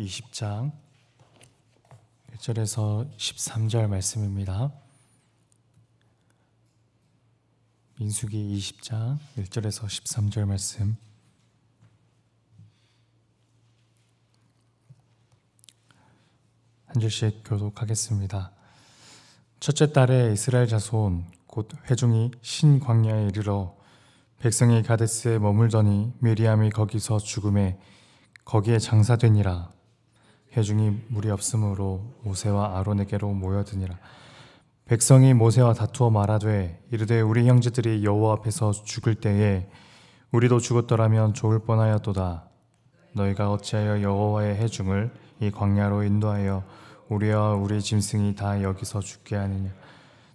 20장 1절에서 13절 말씀입니다. 민수기 20장 1절에서 13절 말씀. 한 절씩 교독하겠습니다. 첫째 달에 이스라엘 자손 곧 회중이 신광야에 이르러 백성이 가데스에 머물더니 미리암이 거기서 죽음에 거기에 장사되니라. 회중이 물이 없으므로 모세와 아론에게로 모여드니라. 백성이 모세와 다투어 말하되 이르되 우리 형제들이 여호와 앞에서 죽을 때에 우리도 죽었더라면 좋을 뻔하였도다. 너희가 어찌하여 여호와의 회중을 이 광야로 인도하여 우리와 우리 짐승이 다 여기서 죽게 하느냐.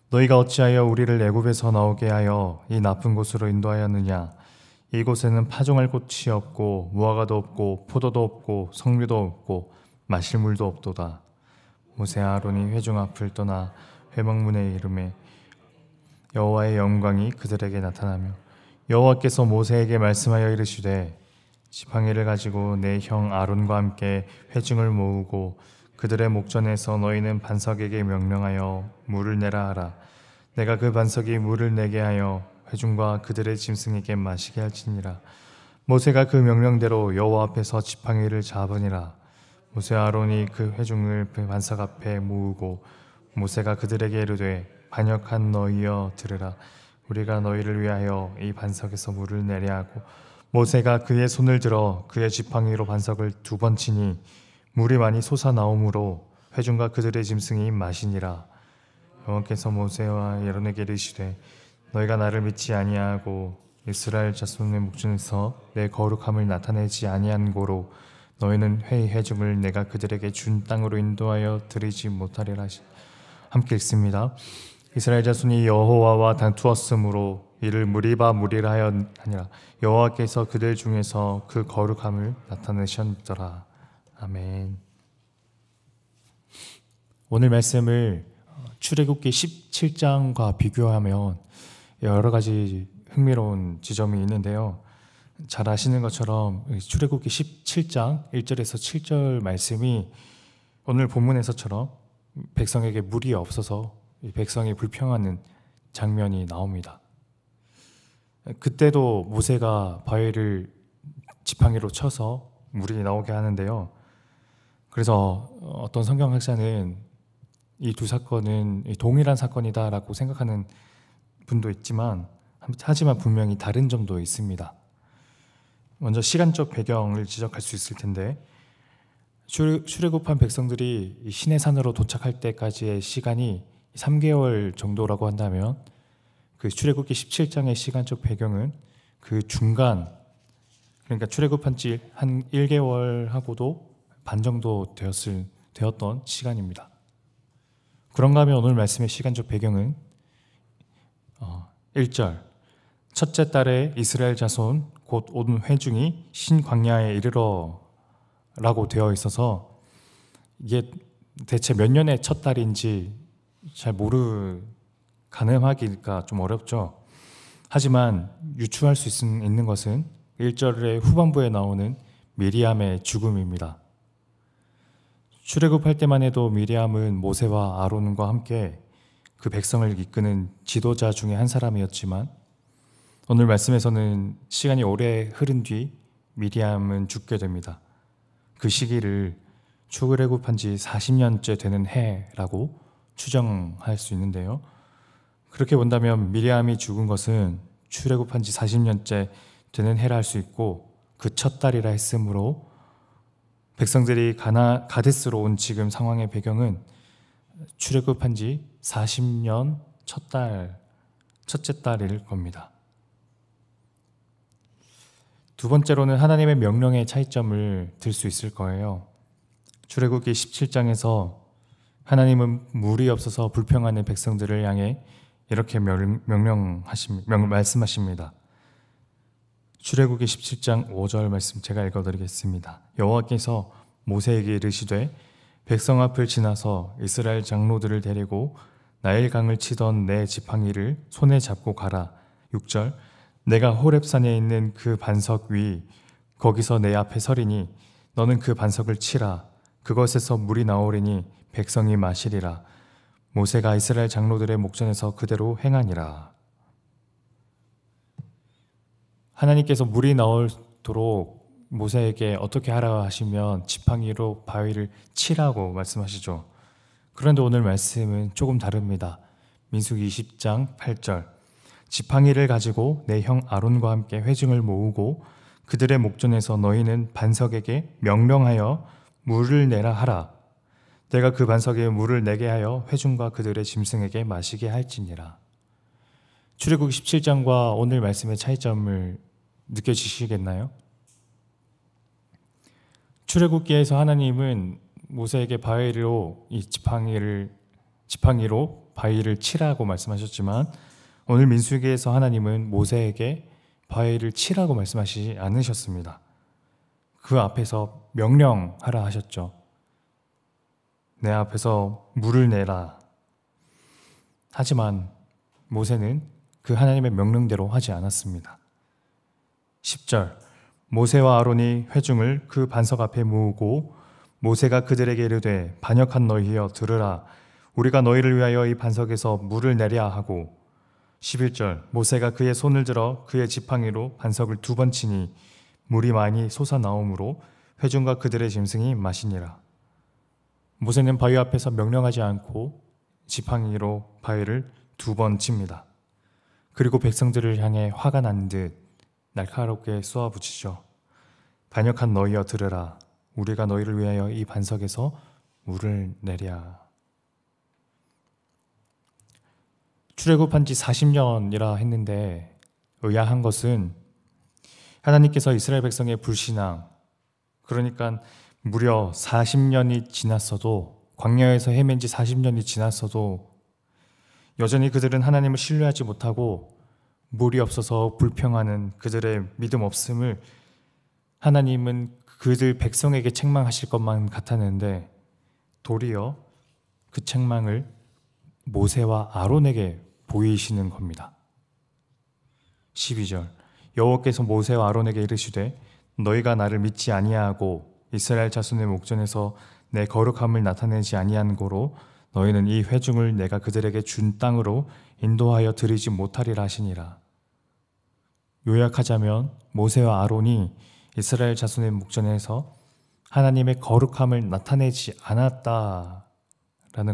너희가 어찌하여 우리를 애굽에서 나오게 하여 이 나쁜 곳으로 인도하였느냐. 이곳에는 파종할 곳이 없고 무화과도 없고 포도도 없고 석류도 없고 마실 물도 없도다. 모세와 아론이 회중 앞을 떠나 회막문에 이르매 여호와의 영광이 그들에게 나타나며 여호와께서 모세에게 말씀하여 이르시되 지팡이를 가지고 내 형 아론과 함께 회중을 모으고 그들의 목전에서 너희는 반석에게 명령하여 물을 내라 하라. 내가 그 반석이 물을 내게 하여 회중과 그들의 짐승에게 마시게 할지니라. 모세가 그 명령대로 여호와 앞에서 지팡이를 잡으니라. 모세와 아론이 그 회중을 그 반석 앞에 모으고 모세가 그들에게 이르되 반역한 너희여 들으라. 우리가 너희를 위하여 이 반석에서 물을 내려 하고 모세가 그의 손을 들어 그의 지팡이로 반석을 2번 치니 물이 많이 솟아나오므로 회중과 그들의 짐승이 마시니라. 여호와께서 모세와 아론에게 이르시되 너희가 나를 믿지 아니하고 이스라엘 자손의 목전에서 내 거룩함을 나타내지 아니한 고로 너희는 회중을 내가 그들에게 준 땅으로 인도하여 드리지 못하리라 하시. 함께 읽습니다. 이스라엘 자손이 여호와와 다투었으므로 이를 무리바 무리라 하니라. 여호와께서 그들 중에서 그 거룩함을 나타내셨더라. 아멘. 오늘 말씀을 출애굽기 17장과 비교하면 여러 가지 흥미로운 지점이 있는데요. 잘 아시는 것처럼 출애굽기 17장 1절에서 7절 말씀이 오늘 본문에서처럼 백성에게 물이 없어서 백성이 불평하는 장면이 나옵니다. 그때도 모세가 바위를 지팡이로 쳐서 물이 나오게 하는데요. 그래서 어떤 성경학자는 이 두 사건은 동일한 사건이다라고 생각하는 분도 있지만 하지만 분명히 다른 점도 있습니다. 먼저 시간적 배경을 지적할 수 있을 텐데 출애굽한 백성들이 시내산으로 도착할 때까지의 시간이 3개월 정도라고 한다면 그 출애굽기 17장의 시간적 배경은 그 중간, 그러니까 출애굽한 지 한 1개월하고도 반 정도 되었던 시간입니다. 그런가 하면 오늘 말씀의 시간적 배경은 1절 첫째 달에 이스라엘 자손 곧 온 회중이 신광야에 이르러 라고 되어 있어서 이게 대체 몇 년의 첫 달인지 잘 가늠하기가 좀 어렵죠. 하지만 유추할 수 있는 것은 1절의 후반부에 나오는 미리암의 죽음입니다. 출애굽할 때만 해도 미리암은 모세와 아론과 함께 그 백성을 이끄는 지도자 중에 한 사람이었지만 오늘 말씀에서는 시간이 오래 흐른 뒤 미리암은 죽게 됩니다. 그 시기를 출애굽한 지 40년째 되는 해라고 추정할 수 있는데요. 그렇게 본다면 미리암이 죽은 것은 출애굽한 지 40년째 되는 해라 할 수 있고 그 첫 달이라 했으므로 백성들이 가데스로 온 지금 상황의 배경은 출애굽한 지 40년 첫째 달일 겁니다. 두 번째로는 하나님의 명령의 차이점을 들 수 있을 거예요. 출애굽기 17장에서 하나님은 물이 없어서 불평하는 백성들을 향해 이렇게 말씀하십니다. 출애굽기 17장 5절 말씀 제가 읽어드리겠습니다. 여호와께서 모세에게 이르시되 백성 앞을 지나서 이스라엘 장로들을 데리고 나일강을 치던 내 지팡이를 손에 잡고 가라. 6절 내가 호렙산에 있는 그 반석 위 거기서 내 앞에 서리니 너는 그 반석을 치라. 그것에서 물이 나오리니 백성이 마시리라. 모세가 이스라엘 장로들의 목전에서 그대로 행하니라. 하나님께서 물이 나오도록 모세에게 어떻게 하라 하시면 지팡이로 바위를 치라고 말씀하시죠. 그런데 오늘 말씀은 조금 다릅니다. 민수기 20장 8절. 지팡이를 가지고 내 형 아론과 함께 회중을 모으고 그들의 목전에서 너희는 반석에게 명령하여 물을 내라 하라. 내가 그 반석에 물을 내게 하여 회중과 그들의 짐승에게 마시게 할지니라. 출애굽기 17장과 오늘 말씀의 차이점을 느껴지시겠나요? 출애굽기에서 하나님은 모세에게 바위로 이 지팡이로 바위를 치라고 말씀하셨지만 오늘 민수기에서 하나님은 모세에게 바위를 치라고 말씀하시지 않으셨습니다. 그 앞에서 명령하라 하셨죠. 내 앞에서 물을 내라. 하지만 모세는 그 하나님의 명령대로 하지 않았습니다. 10절. 모세와 아론이 회중을 그 반석 앞에 모으고 모세가 그들에게 이르되 반역한 너희여 들으라. 우리가 너희를 위하여 이 반석에서 물을 내랴 하고 11절. 모세가 그의 손을 들어 그의 지팡이로 반석을 2번 치니 물이 많이 솟아나오므로 회중과 그들의 짐승이 마시니라. 모세는 바위 앞에서 명령하지 않고 지팡이로 바위를 2번 칩니다. 그리고 백성들을 향해 화가 난 듯 날카롭게 쏘아붙이죠. 반역한 너희여 들으라. 우리가 너희를 위하여 이 반석에서 물을 내랴. 출애굽한 지 40년이라 했는데 의아한 것은 하나님께서 이스라엘 백성의 불신앙, 그러니까 무려 40년이 지났어도, 광야에서 헤맨 지 40년이 지났어도 여전히 그들은 하나님을 신뢰하지 못하고 물이 없어서 불평하는 그들의 믿음 없음을 하나님은 그들 백성에게 책망하실 것만 같았는데 도리어 그 책망을 모세와 아론에게 보이시는 겁니다. 12절. 여호와께서 모세와 아론에게 이르시되 너희가 나를 믿지 아니하고 이스라엘 자손의 목전에서 내 거룩함을 나타내지 아니한 고로 너희는 이 회중을 내가 그들에게 준 땅으로 인도하여 드리지 못하리라 하시니라. 요약하자면 모세와 아론이 이스라엘 자손의 목전에서 하나님의 거룩함을 나타내지 않았다라는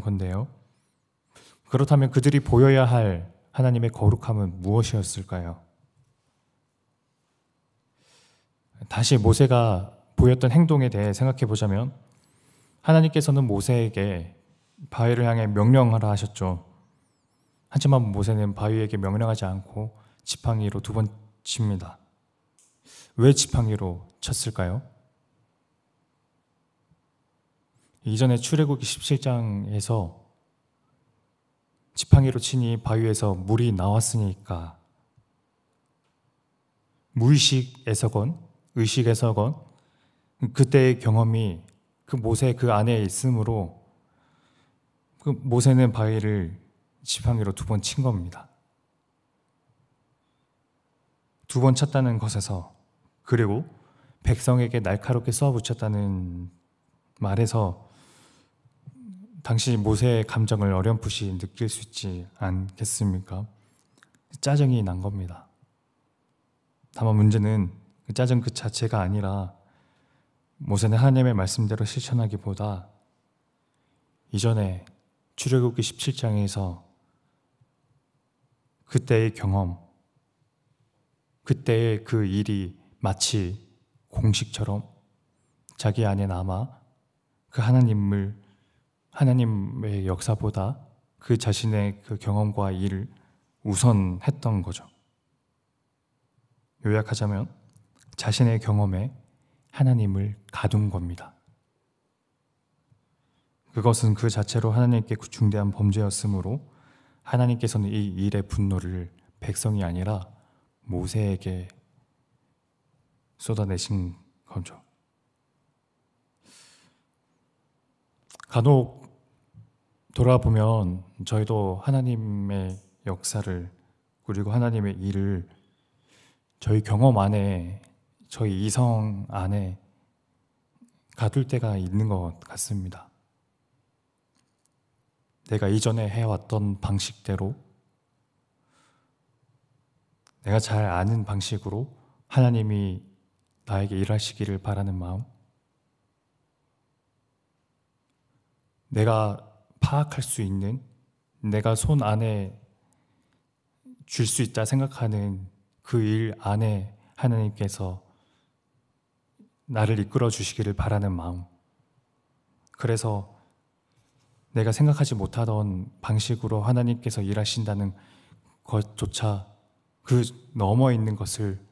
건데요. 그렇다면 그들이 보여야 할 하나님의 거룩함은 무엇이었을까요? 다시 모세가 보였던 행동에 대해 생각해 보자면 하나님께서는 모세에게 바위를 향해 명령하라 하셨죠. 하지만 모세는 바위에게 명령하지 않고 지팡이로 2번 칩니다. 왜 지팡이로 쳤을까요? 이전에 출애굽기 17장에서 지팡이로 치니 바위에서 물이 나왔으니까 무의식에서건 의식에서건 그때의 경험이 그 모세 그 안에 있으므로 그 모세는 바위를 지팡이로 2번 친 겁니다. 2번 쳤다는 것에서, 그리고 백성에게 날카롭게 쏘아붙였다는 말에서 당시 모세의 감정을 어렴풋이 느낄 수 있지 않겠습니까? 짜증이 난 겁니다. 다만 문제는 그 짜증 그 자체가 아니라 모세는 하나님의 말씀대로 실천하기보다 이전에 출애굽기 17장에서 그때의 경험, 그때의 그 일이 마치 공식처럼 자기 안에 남아 그 하나님의 역사보다 그 자신의 그 경험과 일을 우선했던 거죠. 요약하자면 자신의 경험에 하나님을 가둔 겁니다. 그것은 그 자체로 하나님께 중대한 범죄였으므로 하나님께서는 이 일의 분노를 백성이 아니라 모세에게 쏟아내신 거죠. 간혹 돌아보면 저희도 하나님의 역사를, 그리고 하나님의 일을 저희 경험 안에, 저희 이성 안에 가둘 때가 있는 것 같습니다. 내가 이전에 해왔던 방식대로, 내가 잘 아는 방식으로 하나님이 나에게 일하시기를 바라는 마음, 내가 파악할 수 있는, 내가 손 안에 줄 수 있다 생각하는 그 일 안에 하나님께서 나를 이끌어 주시기를 바라는 마음, 그래서 내가 생각하지 못하던 방식으로 하나님께서 일하신다는 것조차 그 넘어 있는 것을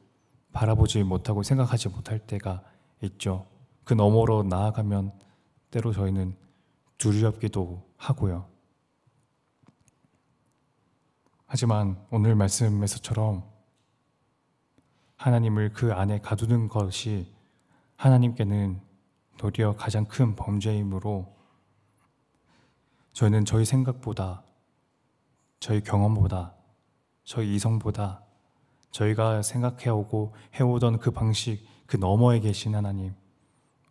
바라보지 못하고 생각하지 못할 때가 있죠. 그 너머로 나아가면 때로 저희는 두렵기도 하고요. 하지만 오늘 말씀에서처럼 하나님을 그 안에 가두는 것이 하나님께는 도리어 가장 큰 범죄이므로 저희는 저희 생각보다, 저희 경험보다, 저희 이성보다 저희가 생각해오고 해오던 그 방식, 그 너머에 계신 하나님,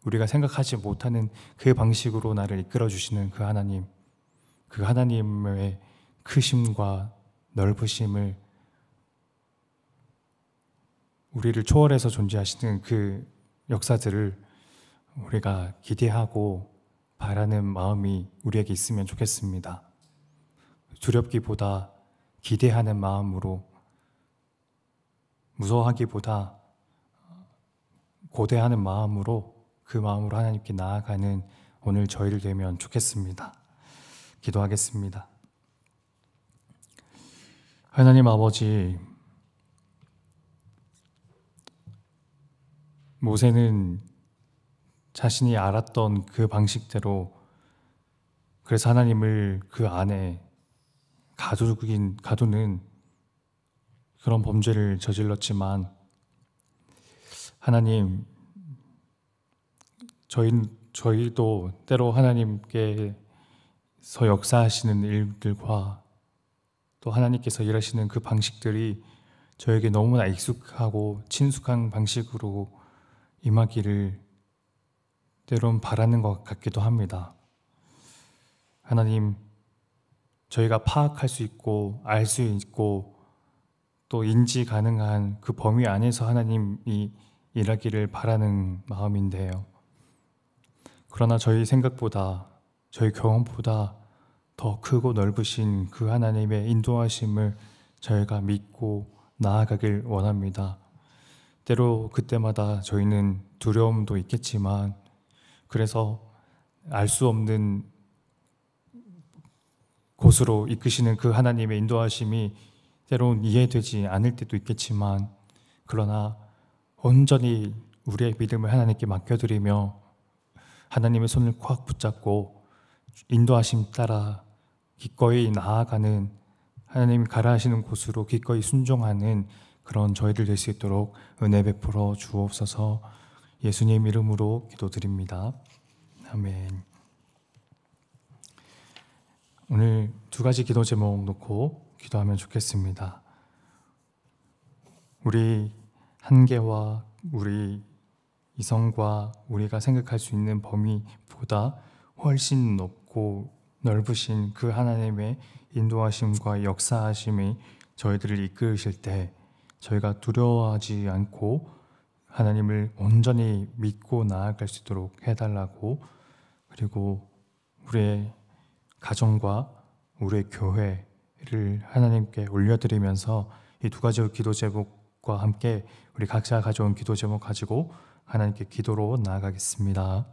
우리가 생각하지 못하는 그 방식으로 나를 이끌어주시는 그 하나님, 그 하나님의 크심과 넓으심을, 우리를 초월해서 존재하시는 그 역사들을 우리가 기대하고 바라는 마음이 우리에게 있으면 좋겠습니다. 두렵기보다 기대하는 마음으로, 무서워하기보다 고대하는 마음으로, 그 마음으로 하나님께 나아가는 오늘 저희를 되면 좋겠습니다. 기도하겠습니다. 하나님 아버지, 모세는 자신이 알았던 그 방식대로, 그래서 하나님을 그 안에 가두는 그런 범죄를 저질렀지만, 하나님, 저희도 때로 하나님께서 역사하시는 일들과 또 하나님께서 일하시는 그 방식들이 저에게 너무나 익숙하고 친숙한 방식으로 임하기를 때론 바라는 것 같기도 합니다. 하나님, 저희가 파악할 수 있고 알 수 있고 또 인지 가능한 그 범위 안에서 하나님이 일하기를 바라는 마음인데요. 그러나 저희 생각보다, 저희 경험보다 더 크고 넓으신 그 하나님의 인도하심을 저희가 믿고 나아가길 원합니다. 때로 그때마다 저희는 두려움도 있겠지만, 그래서 알 수 없는 곳으로 이끄시는 그 하나님의 인도하심이 때로는 이해되지 않을 때도 있겠지만, 그러나 온전히 우리의 믿음을 하나님께 맡겨드리며 하나님의 손을 꽉 붙잡고 인도하심 따라 기꺼이 나아가는, 하나님이 가라 하시는 곳으로 기꺼이 순종하는 그런 저희들 될 수 있도록 은혜 베풀어 주옵소서. 예수님 이름으로 기도드립니다. 아멘. 오늘 두 가지 기도 제목 놓고 기도하면 좋겠습니다. 우리 한계와 우리 이성과 우리가 생각할 수 있는 범위보다 훨씬 높고 넓으신 그 하나님의 인도하심과 역사하심이 저희들을 이끌으실 때 저희가 두려워하지 않고 하나님을 온전히 믿고 나아갈 수 있도록 해달라고, 그리고 우리의 가정과 우리의 교회를 하나님께 올려드리면서 이 두 가지 기도 제목과 함께 우리 각자 가져온 기도 제목 가지고 하나님께 기도로 나아가겠습니다.